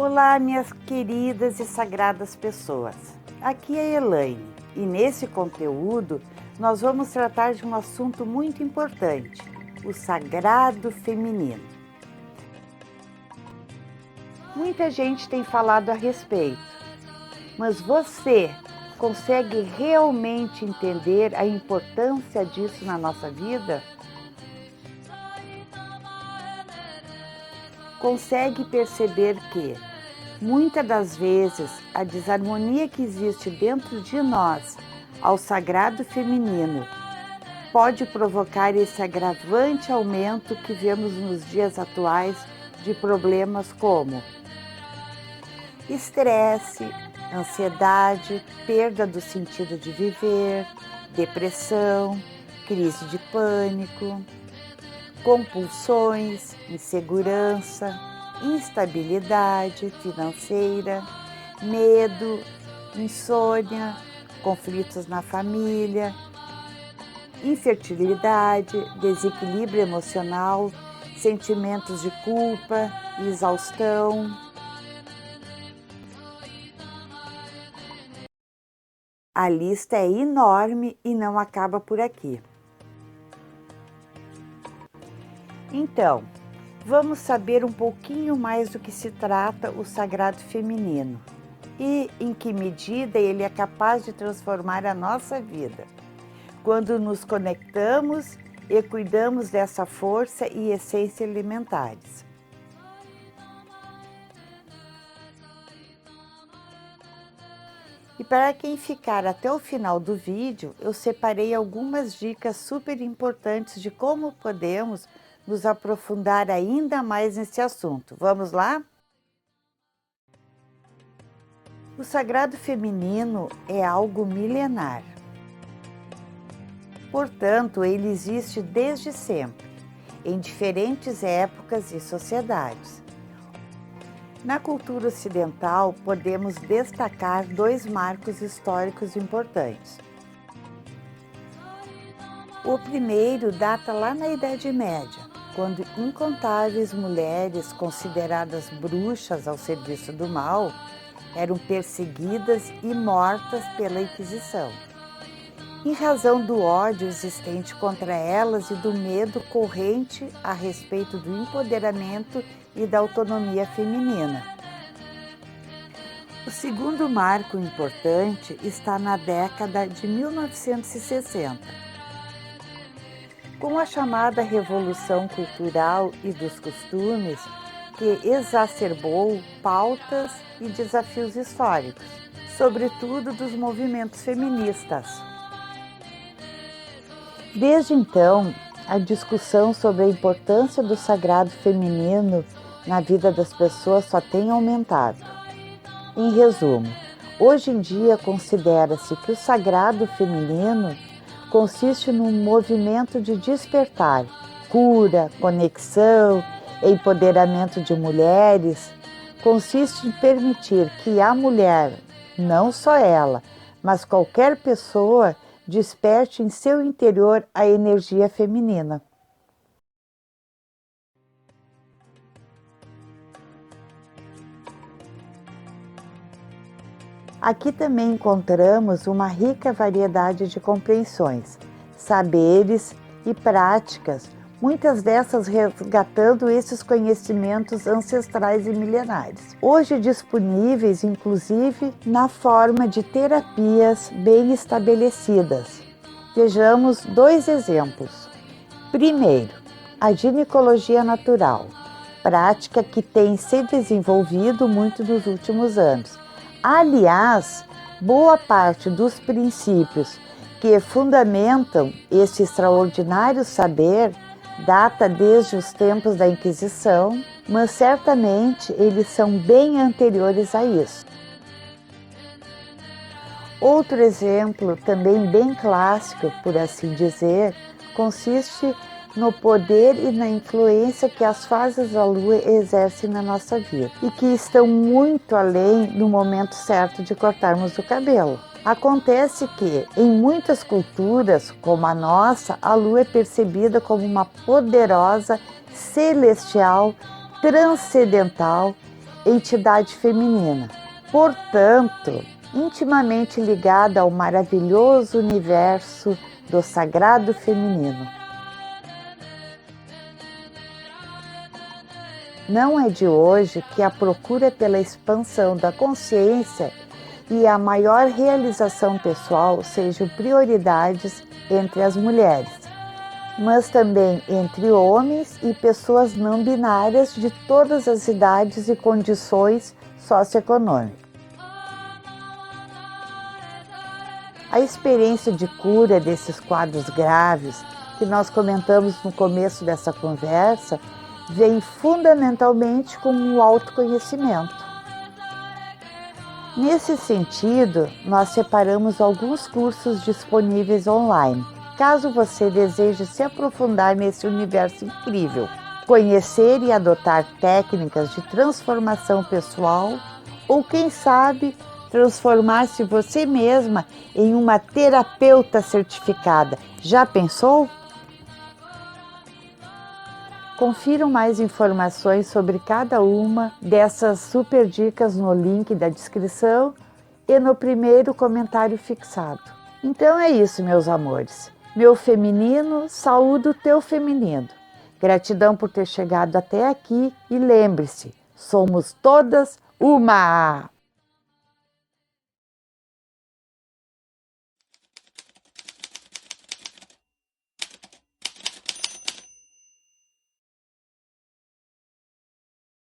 Olá, minhas queridas e sagradas pessoas. Aqui é Elaine e nesse conteúdo nós vamos tratar de um assunto muito importante, o sagrado feminino. Muita gente tem falado a respeito, mas você consegue realmente entender a importância disso na nossa vida? Consegue perceber que, muitas das vezes, a desarmonia que existe dentro de nós ao sagrado feminino pode provocar esse agravante aumento que vemos nos dias atuais de problemas como estresse, ansiedade, perda do sentido de viver, depressão, crise de pânico, compulsões, insegurança, instabilidade financeira, medo, insônia, conflitos na família, infertilidade, desequilíbrio emocional, sentimentos de culpa, exaustão. A lista é enorme e não acaba por aqui. Então, vamos saber um pouquinho mais do que se trata o sagrado feminino e em que medida ele é capaz de transformar a nossa vida, quando nos conectamos e cuidamos dessa força e essência elementares. E para quem ficar até o final do vídeo, eu separei algumas dicas super importantes de como podemos nos aprofundar ainda mais nesse assunto. Vamos lá? O sagrado feminino é algo milenar. Portanto, ele existe desde sempre, em diferentes épocas e sociedades. Na cultura ocidental, podemos destacar dois marcos históricos importantes. O primeiro data lá na Idade Média, quando incontáveis mulheres consideradas bruxas ao serviço do mal eram perseguidas e mortas pela Inquisição, em razão do ódio existente contra elas e do medo corrente a respeito do empoderamento e da autonomia feminina. O segundo marco importante está na década de 1960. Com a chamada Revolução Cultural e dos Costumes, que exacerbou pautas e desafios históricos, sobretudo dos movimentos feministas. Desde então, a discussão sobre a importância do sagrado feminino na vida das pessoas só tem aumentado. Em resumo, hoje em dia considera-se que o sagrado feminino consiste num movimento de despertar, cura, conexão, empoderamento de mulheres. Consiste em permitir que a mulher, não só ela, mas qualquer pessoa, desperte em seu interior a energia feminina. Aqui também encontramos uma rica variedade de compreensões, saberes e práticas, muitas dessas resgatando esses conhecimentos ancestrais e milenares, hoje disponíveis inclusive na forma de terapias bem estabelecidas. Vejamos dois exemplos. Primeiro, a ginecologia natural, prática que tem se desenvolvido muito nos últimos anos. Aliás, boa parte dos princípios que fundamentam este extraordinário saber data desde os tempos da Inquisição, mas certamente eles são bem anteriores a isso. Outro exemplo, também bem clássico, por assim dizer, consiste no poder e na influência que as fases da Lua exercem na nossa vida e que estão muito além do momento certo de cortarmos o cabelo. Acontece que, em muitas culturas, como a nossa, a Lua é percebida como uma poderosa, celestial, transcendental entidade feminina, portanto, intimamente ligada ao maravilhoso universo do sagrado feminino. Não é de hoje que a procura pela expansão da consciência e a maior realização pessoal sejam prioridades entre as mulheres, mas também entre homens e pessoas não binárias de todas as idades e condições socioeconômicas. A experiência de cura desses quadros graves, que nós comentamos no começo dessa conversa, vem fundamentalmente com o autoconhecimento. Nesse sentido, nós separamos alguns cursos disponíveis online, caso você deseje se aprofundar nesse universo incrível, conhecer e adotar técnicas de transformação pessoal ou, quem sabe, transformar-se você mesma em uma terapeuta certificada. Já pensou? Confiram mais informações sobre cada uma dessas super dicas no link da descrição e no primeiro comentário fixado. Então é isso, meus amores. Meu feminino, saúdo o teu feminino. Gratidão por ter chegado até aqui e lembre-se, somos todas uma!